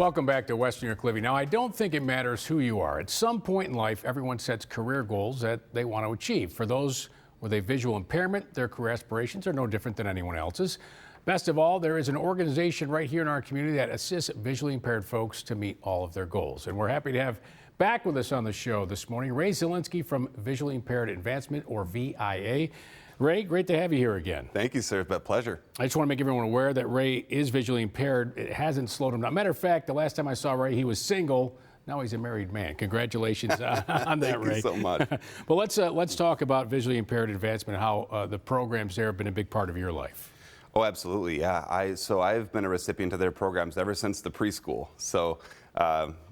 Welcome back to Western New York Living. Now, I don't think it matters who you are. At some point in life, everyone sets career goals that they want to achieve. For those with a visual impairment, their career aspirations are no different than anyone else's. Best of all, there is an organization right here in our community that assists visually impaired folks to meet all of their goals. And we're happy to have back with us on the show this morning, Ray Zylinski from Visually Impaired Advancement, or VIA. Ray, great to have you here again. Thank you, sir. It's my pleasure. I just want to make everyone aware that Ray is visually impaired. It hasn't slowed him down. Matter of fact, the last time I saw Ray, he was single. Now he's a married man. Congratulations on that, Ray. Thank you so much. Well, let's talk about Visually Impaired Advancement, how the programs there have been a big part of your life. Oh, absolutely, yeah. I've been a recipient of their programs ever since the preschool. So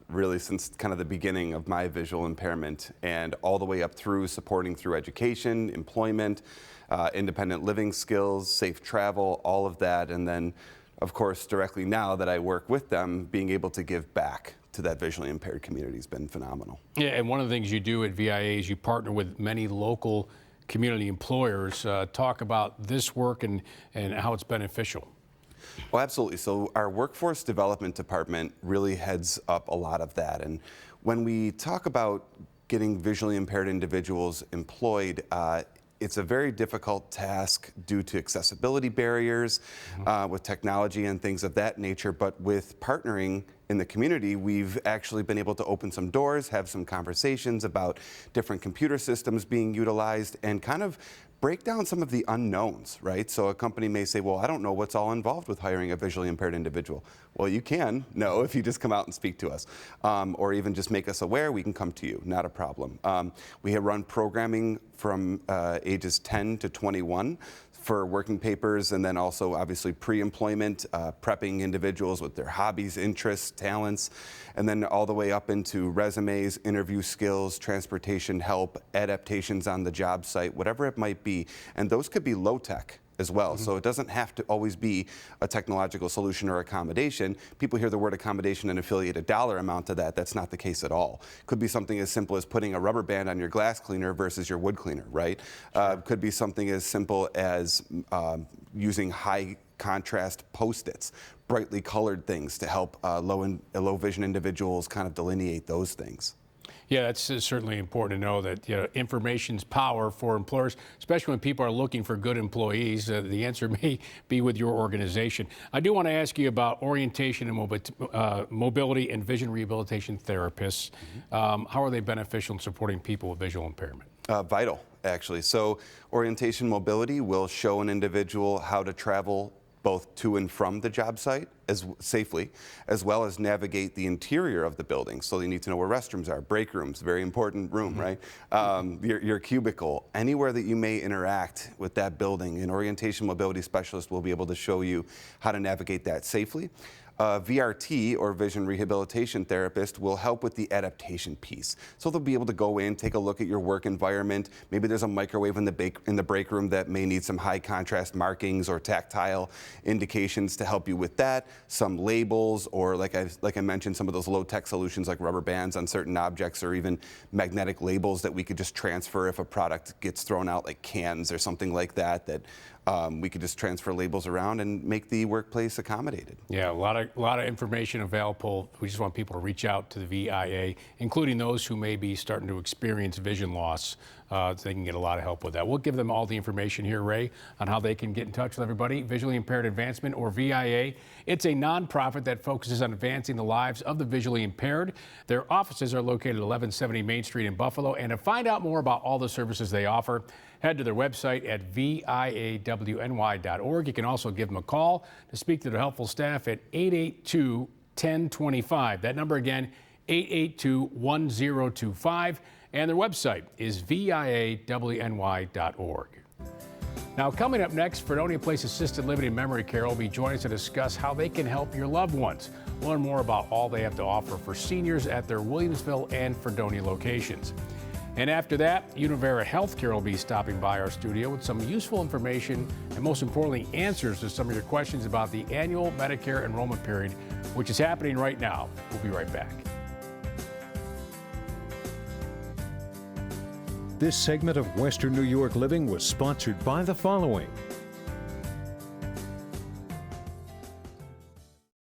really since kind of the beginning of my visual impairment, and all the way up through supporting through education, employment, independent living skills, safe travel, all of that. And then, of course, directly now that I work with them, being able to give back to that visually impaired community has been phenomenal. Yeah, and one of the things you do at VIA is you partner with many local community employers. Talk about this work and how it's beneficial. Well, absolutely. So our workforce development department really heads up a lot of that. And when we talk about getting visually impaired individuals employed, it's a very difficult task due to accessibility barriers with technology and things of that nature. But with partnering in the community, we've actually been able to open some doors, have some conversations about different computer systems being utilized, and kind of break down some of the unknowns, right? So a company may say, well, I don't know what's all involved with hiring a visually impaired individual. Well, you can know if you just come out and speak to us, or even just make us aware. We can come to you, not a problem. We have run programming from ages 10 to 21 for working papers, and then also obviously pre-employment, prepping individuals with their hobbies, interests, talents, and then all the way up into resumes, interview skills, transportation help, adaptations on the job site, whatever it might be. And those could be low tech as well. So it doesn't have to always be a technological solution or accommodation. People hear the word accommodation and affiliate a dollar amount to that. That's not the case at all. Could be something as simple as putting a rubber band on your glass cleaner versus your wood cleaner, right? Sure. Could be something as simple as using high contrast Post-its, brightly colored things to help low vision individuals kind of delineate those things. Yeah, that's certainly important to know that information's power for employers, especially when people are looking for good employees. The answer may be with your organization. I do want to ask you about orientation and mobility and vision rehabilitation therapists. How are they beneficial in supporting people with visual impairment? Vital, actually. So orientation mobility will show an individual how to travel both to and from the job site safely, as well as navigate the interior of the building. So you need to know where restrooms are, break rooms, very important room, right? Your cubicle, anywhere that you may interact with that building, an orientation mobility specialist will be able to show you how to navigate that safely. VRT, or vision rehabilitation therapist, will help with the adaptation piece. So they'll be able to go in, take a look at your work environment. Maybe there's a microwave in the break room that may need some high contrast markings or tactile indications to help you with that. Some labels, or like I mentioned, some of those low-tech solutions like rubber bands on certain objects, or even magnetic labels that we could just transfer if a product gets thrown out, like cans or something like that, we could just transfer labels around and make the workplace accommodated. Yeah, a lot of information available. We just want people to reach out to the VIA, including those who may be starting to experience vision loss. So they can get a lot of help with that. We'll give them all the information here, Ray, on how they can get in touch with everybody. Visually Impaired Advancement, or VIA. It's a nonprofit that focuses on advancing the lives of the visually impaired. Their offices are located at 1170 Main Street in Buffalo. And to find out more about all the services they offer, head to their website at viawny.org. You can also give them a call to speak to their helpful staff at 882-1025. That number again, 882-1025. And their website is viawny.org. Now, coming up next, Fredonia Place Assisted Living and Memory Care will be joining us to discuss how they can help your loved ones. Learn more about all they have to offer for seniors at their Williamsville and Fredonia locations. And after that, Univera Healthcare will be stopping by our studio with some useful information and, most importantly, answers to some of your questions about the annual Medicare enrollment period, which is happening right now. We'll be right back. This segment of Western New York Living was sponsored by the following: